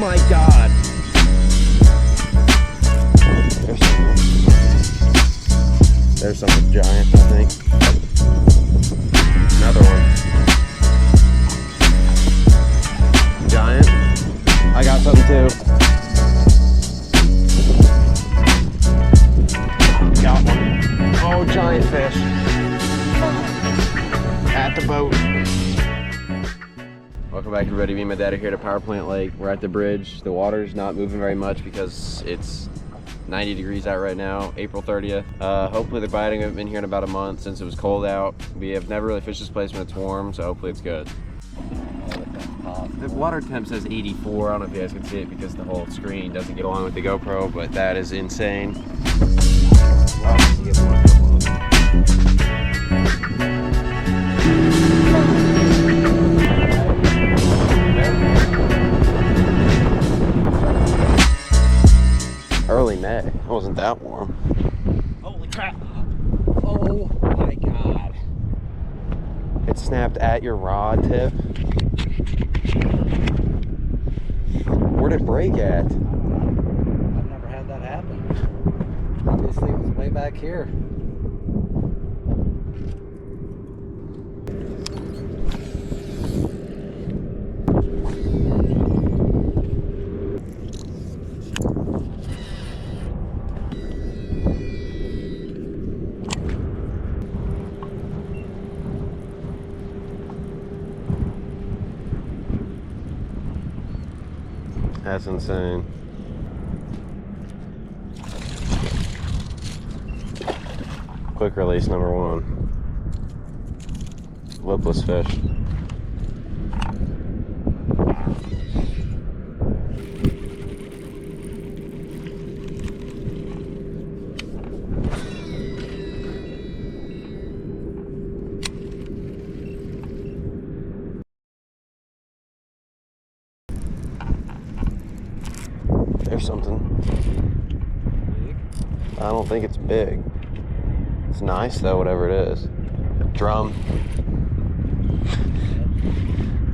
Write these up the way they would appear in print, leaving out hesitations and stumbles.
My God. There's something giant, I think. Another one. Giant. I got something too. Got one. Oh, giant fish. At the boat. Welcome back, everybody. Me and my dad are here at Power Plant Lake. We're at the bridge. The water's not moving very much because it's 90 degrees out right now, April 30th. Hopefully they're biting. I've been here in about a month since it was cold out. We have never really fished this place when it's warm, so hopefully it's good. The water temp says 84. I don't know if you guys can see it because the whole screen doesn't get along with the GoPro, but that is insane. Early May. It wasn't that warm. Holy crap. Oh my God. It snapped at your rod tip. Where'd it break at? I've never had that happen. Obviously it was way back here. That's insane. Quick release number one. Lipless fish. There's something. Big? I don't think it's big. It's nice though, whatever it is. Drum.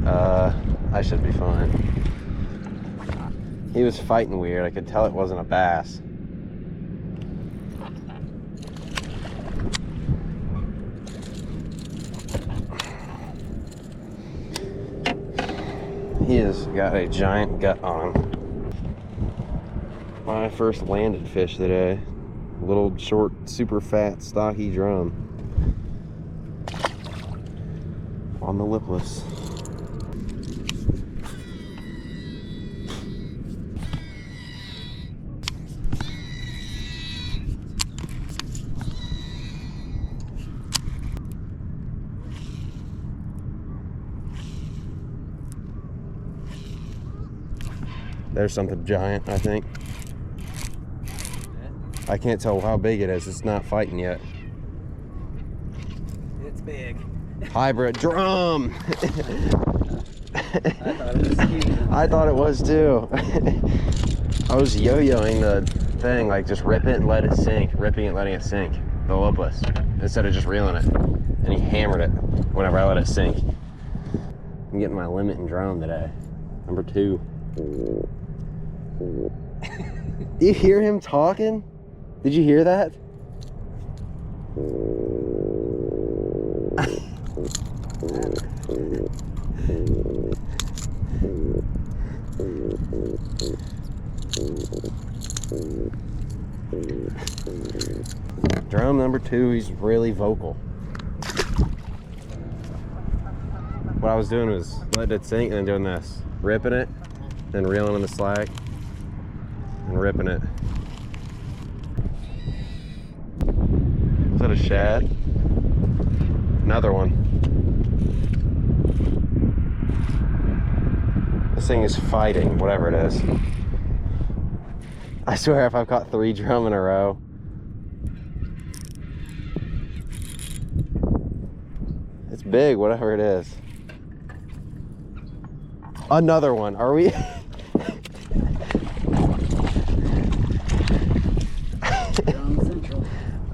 I should be fine. He was fighting weird. I could tell it wasn't a bass. He has got a giant gut on him. My first landed fish today. Little short, super fat, stocky drum. On the lipless. There's something giant, I think. I can't tell how big it is. It's not fighting yet. It's big. Hybrid drum. I thought it was huge. I thought it was too. I was yo-yoing the thing, like just rip it and let it sink, ripping it, letting it sink, the lipless, instead of just reeling it. And he hammered it whenever I let it sink. I'm getting my limit and drum today. Number 2. Do you hear him talking? Did you hear that? Drum number 2, he's really vocal. What I was doing was letting it sink and then doing this. Ripping it, then reeling in the slack, and ripping it. Is that a shad? Another one. This thing is fighting, whatever it is. I swear if I've caught 3 drum in a row. It's big, whatever it is. Another one, are we?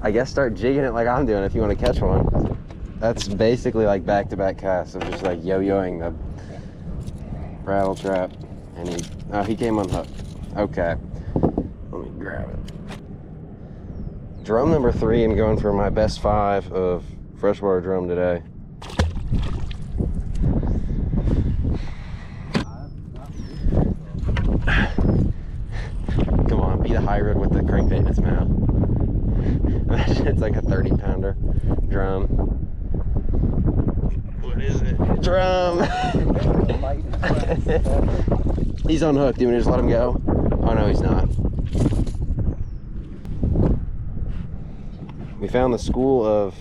I guess start jigging it like I'm doing if you want to catch one. That's basically like back-to-back casts of just like yo-yoing the rattle trap. And he came unhooked. Okay. Let me grab it. Drum number 3, I'm going for my best 5 of freshwater drum today. Come on, beat a hybrid with the crankbait in its mouth. Imagine it's like a 30-pounder drum. What is it? Drum! He's unhooked. Do you want to just let him go? Oh no, he's not. We found the school of,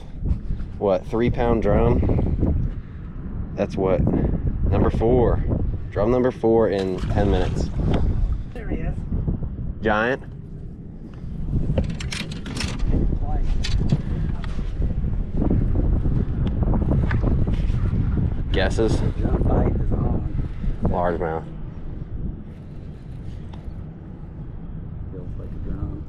what, 3-pound drum? That's what? Number 4. Drum number 4 in 10 minutes. There he is. Giant? Guesses? Jump bite is on. Largemouth. Feels like a drum.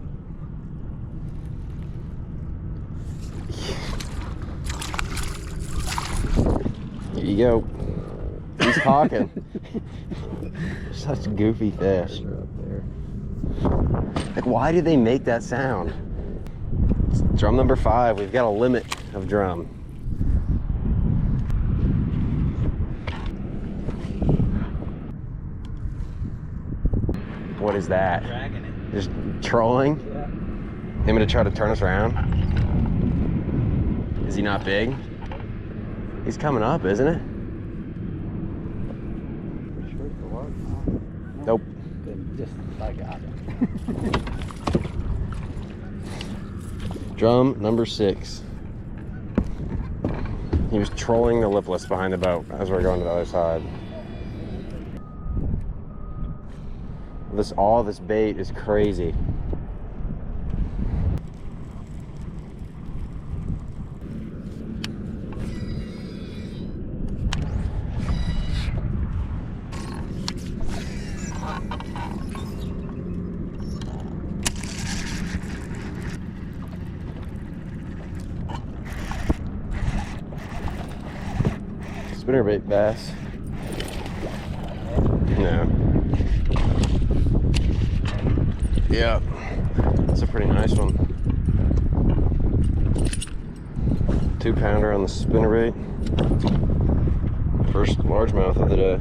Here you go. He's talking. Such goofy fish. They're up there. Like, why do they make that sound? It's drum number 5. We've got a limit of drum. What is that? Dragging it. Just trolling? Yeah. Him gonna try to turn us around? Is he not big? He's coming up, isn't it? Pretty sure it's the largemouth. Nope. Then just, I got it. Drum number 6. He was trolling the lipless behind the boat as we're going to the other side. All this bait is crazy. Spinnerbait bass. No. Yeah, that's a pretty nice one. 2-pounder on the spinnerbait. First largemouth of the day.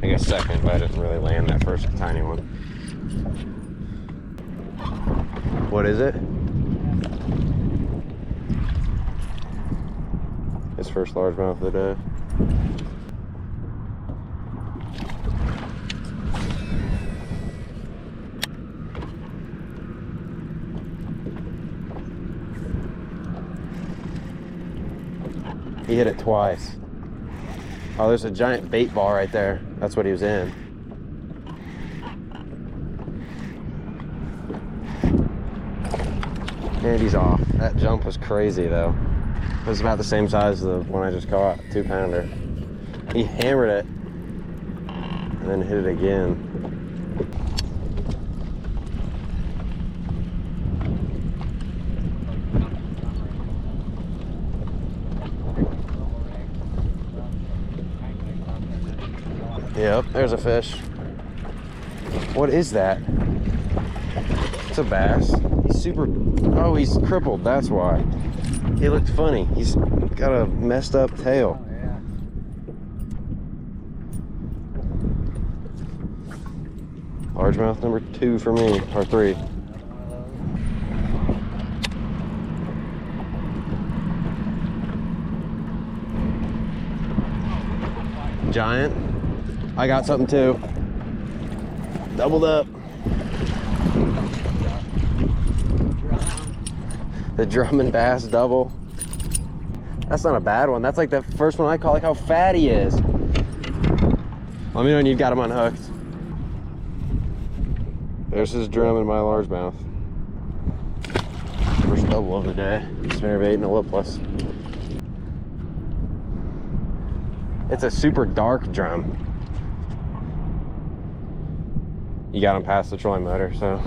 I guess second, but I didn't really land that first tiny one. What is it? His first largemouth of the day. He hit it twice. Oh, there's a giant bait ball right there. That's what he was in. And he's off. That jump was crazy though. It was about the same size as the one I just caught, 2-pounder. He hammered it and then hit it again. Yep, there's a fish. What is that? It's a bass. He's super, oh, he's crippled, that's why. He looked funny. He's got a messed up tail. Oh, yeah. Largemouth number 2 for me, or 3. Giant. I got something too. Doubled up. The drum and bass double. That's not a bad one. That's like the first one I call. Like how fat he is. Let me know when you've got him unhooked. There's his drum and my largemouth. First double of the day. Spinnerbait and a lipless. It's a super dark drum. You got him past the trolling motor, so.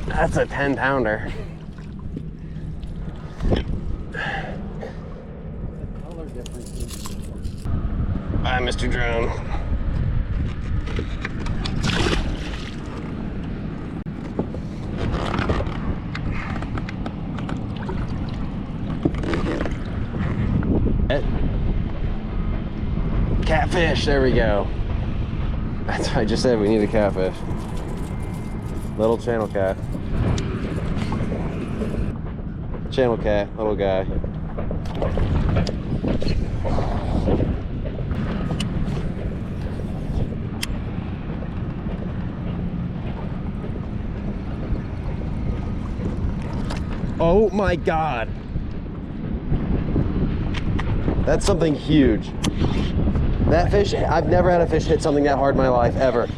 That's a 10-pounder. The color's differences. Bye, Mr. Drone. Catfish, there we go. That's what I just said, we need a catfish. Little channel cat. Channel cat, little guy. Oh my God. That's something huge. That fish, I've never had a fish hit something that hard in my life, ever.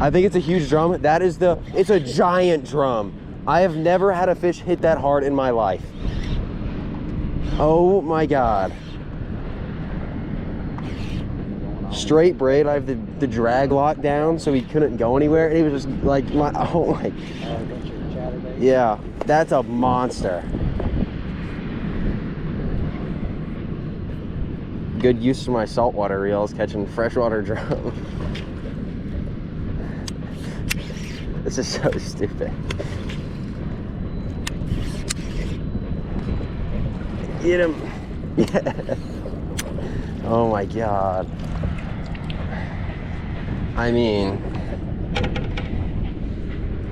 I think it's a huge drum. It's a giant drum. I have never had a fish hit that hard in my life. Oh my God. Straight braid. I have the drag lock down so he couldn't go anywhere. And he was just like, oh my. Yeah, that's a monster. Good use for my saltwater reels, catching freshwater drum. This is so stupid. Get him. Yeah. Oh my God. I mean,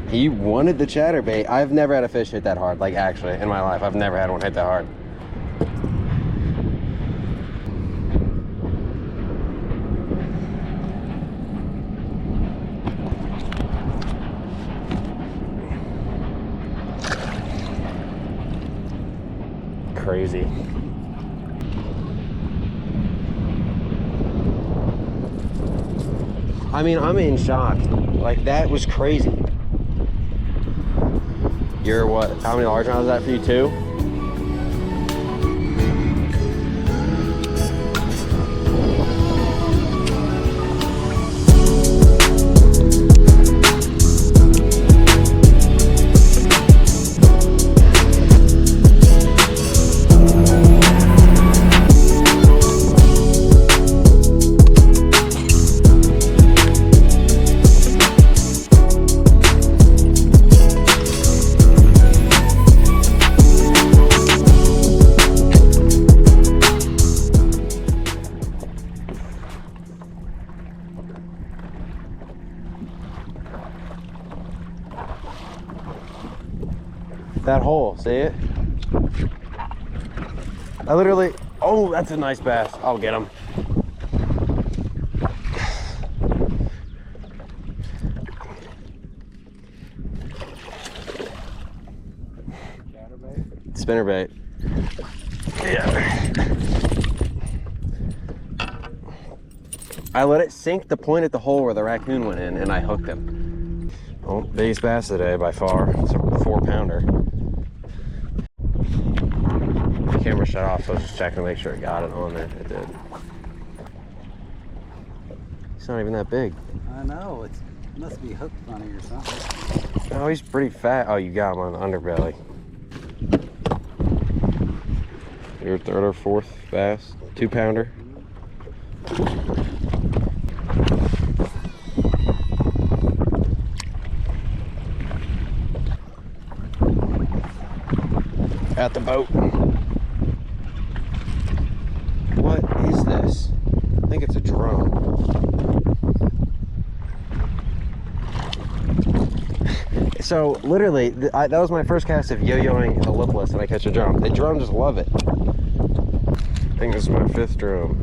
he wanted the chatterbait. I've never had a fish hit that hard, like actually, in my life. I've never had one hit that hard. Crazy. I mean, I'm in shock. Like, that was crazy. You're what? How many largemouth is that for you, 2? That hole, see it? I literally, oh, that's a nice bass. I'll get him. Spinnerbait. Yeah. I let it sink the point at the hole where the raccoon went in, and I hooked him. Oh, biggest bass today by far. It's a 4-pounder. The camera shut off, so I was just checking to make sure it got it on there. It did. He's not even that big. I know, it must be hooked funny or something. Oh, he's pretty fat. Oh, you got him on the underbelly. Your 3rd or 4th bass, 2-pounder. At the boat. What is this? I think it's a drone. So literally, that was my first cast of yo-yoing a lipless and I catch a drum. The drum just love it. I think this is my 5th drum.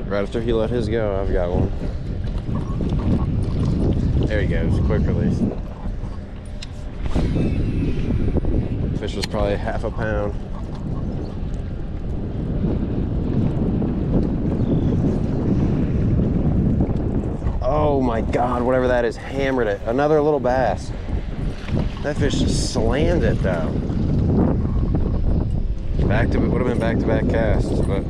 Right after he let his go, I've got one. There he goes, quick release. Fish was probably half a pound. Oh my God, whatever that is, hammered it. Another little bass. That fish just slammed it though. would have been back-to-back casts, but.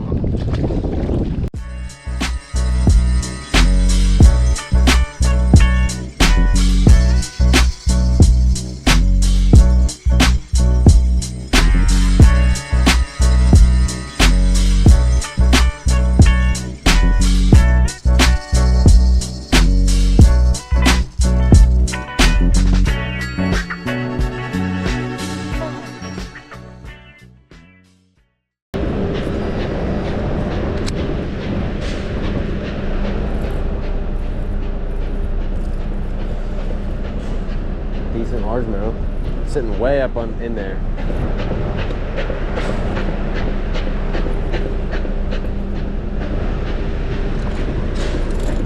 Decent largemouth, sitting way up in there.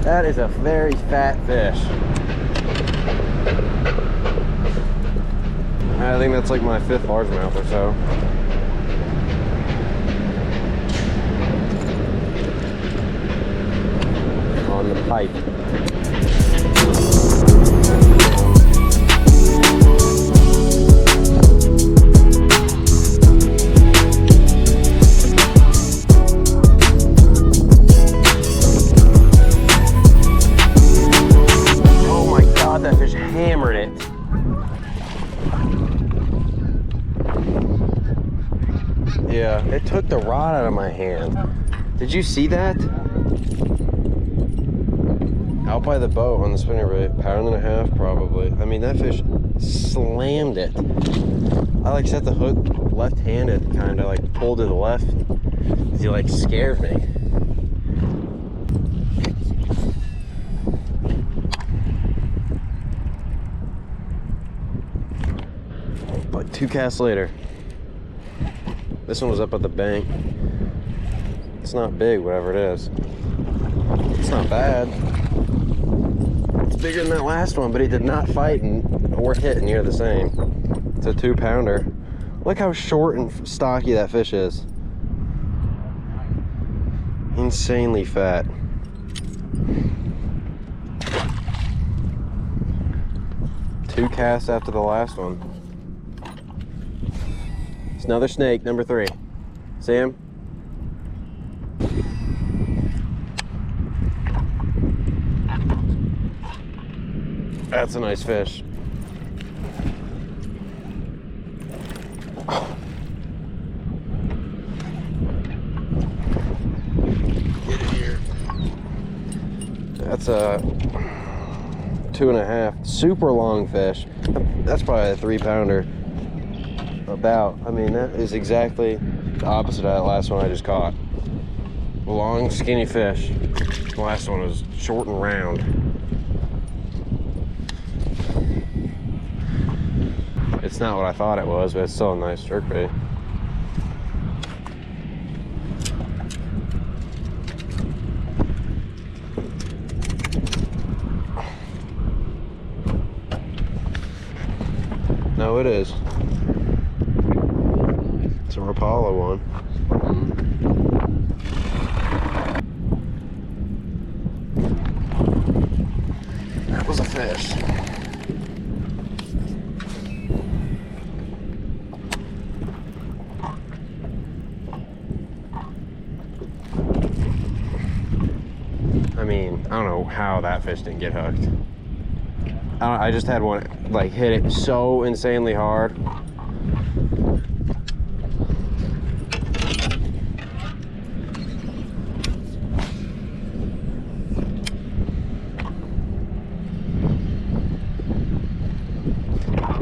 That is a very fat fish. I think that's like my 5th largemouth or so. On the pipe. Hammered it. Yeah, it took the rod out of my hand. Did you see that? Out by the boat on the spinnerbait, 1.5 pounds probably. I mean, that fish slammed it. I like set the hook left-handed, kind of like pulled to the left, because he like scared me. But 2 casts later, this one was up at the bank. It's not big, whatever it is. It's not bad. It's bigger than that last one, but he did not fight or hit near the same. It's a 2-pounder. Look how short and stocky that fish is. Insanely fat. Two casts after the last one. It's another snake, number 3. See him? That's a nice fish. Get in here. That's a 2.5. Super long fish. That's probably a 3-pounder. About. I mean, that is exactly the opposite of that last one I just caught. Long, skinny fish. The last one was short and round. It's not what I thought it was, but it's still a nice jerkbait. No, it is. It's a Rapala one. That was a fish. I mean, I don't know how that fish didn't get hooked. I just had one like hit it so insanely hard.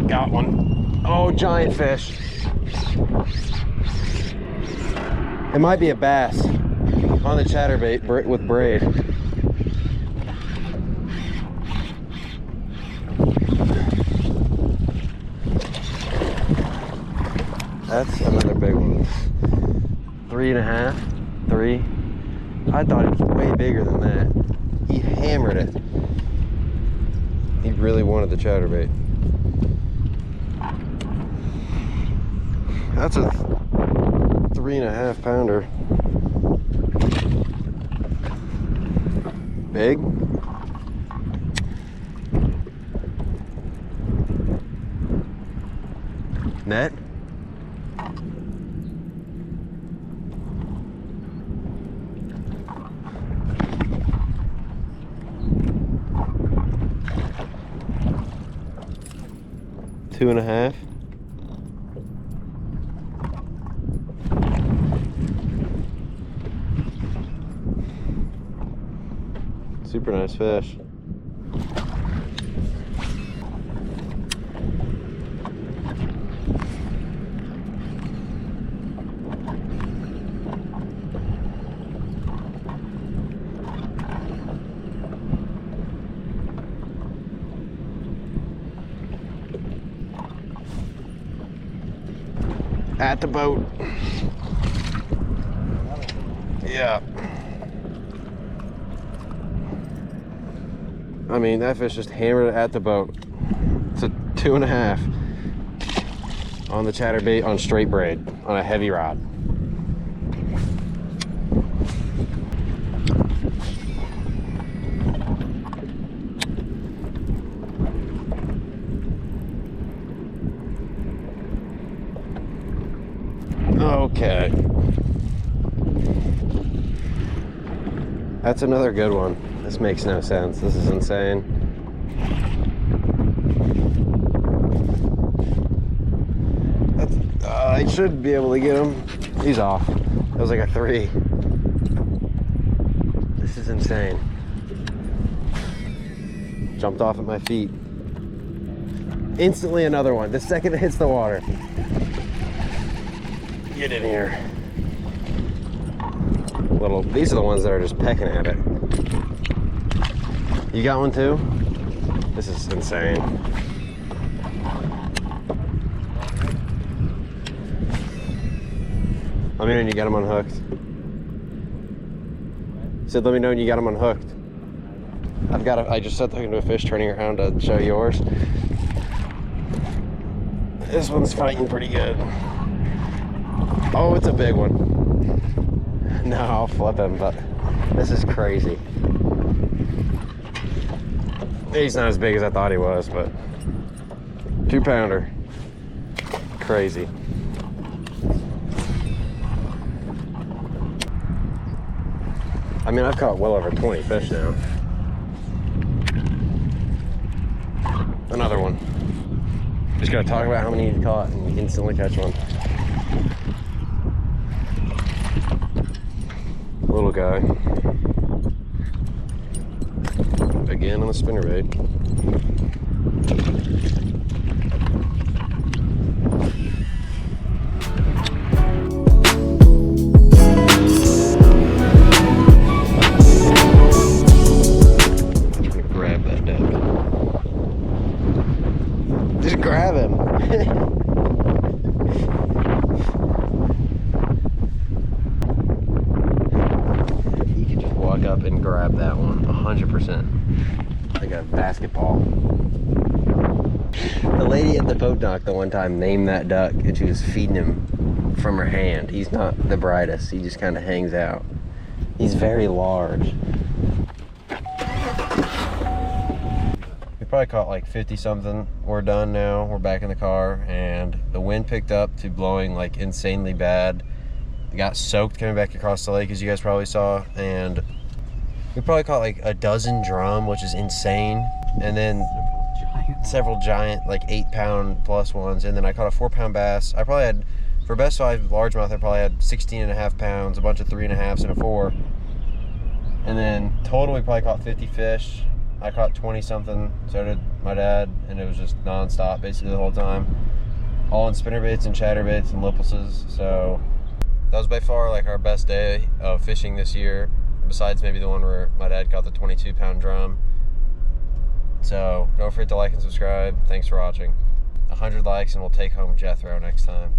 Got one. Oh, giant fish. It might be a bass on the chatterbait with braid. That's another big one. 3.5, 3. I thought it was way bigger than that. He hammered it. He really wanted the chatterbait. That's a 3.5 pounder. Big. Net. 2.5. Super nice fish. At the boat. Yeah. I mean, that fish just hammered it at the boat. It's a 2.5 on the chatterbait on straight braid on a heavy rod. Okay. That's another good one. This makes no sense. This is insane. I should be able to get him. He's off. That was like a 3. This is insane. Jumped off at my feet. Instantly another one. The second it hits the water. Get in here. These are the ones that are just pecking at it. You got one too? This is insane. Let me know when you got them unhooked. Said let me know when you got them unhooked. I just set the hook into a fish turning around to show yours. This one's fighting pretty good. Oh, it's a big one. No, I'll flip him, but this is crazy. He's not as big as I thought he was, but 2-pounder. Crazy. I mean, I've caught well over 20 fish now. Another one. Just gotta talk about how many you caught and you instantly catch one. Little guy. Again on the spinnerbait. I'm trying to grab that duck. Just grab him. Up and grab that one 100%, like a basketball. The lady at the boat dock the one time named that duck and she was feeding him from her hand. He's not the brightest, he just kind of hangs out. He's very large. We probably caught like 50 something. We're done now, we're back in the car, and the wind picked up to blowing like insanely bad. It got soaked coming back across the lake, as you guys probably saw, and we probably caught like a dozen drum, which is insane. And then several giant, like 8-pound plus ones. And then I caught a 4-pound bass. I probably had, for best 5 largemouth, I probably had 16.5 pounds, a bunch of 3.5s and a 4. And then total, we probably caught 50 fish. I caught 20 something, so did my dad. And it was just nonstop basically the whole time. All in spinnerbaits and chatterbaits and lippuses. So that was by far like our best day of fishing this year. Besides maybe the one where my dad caught the 22-pound drum. So don't forget to like and subscribe. Thanks for watching. 100 likes and we'll take home Jethro next time.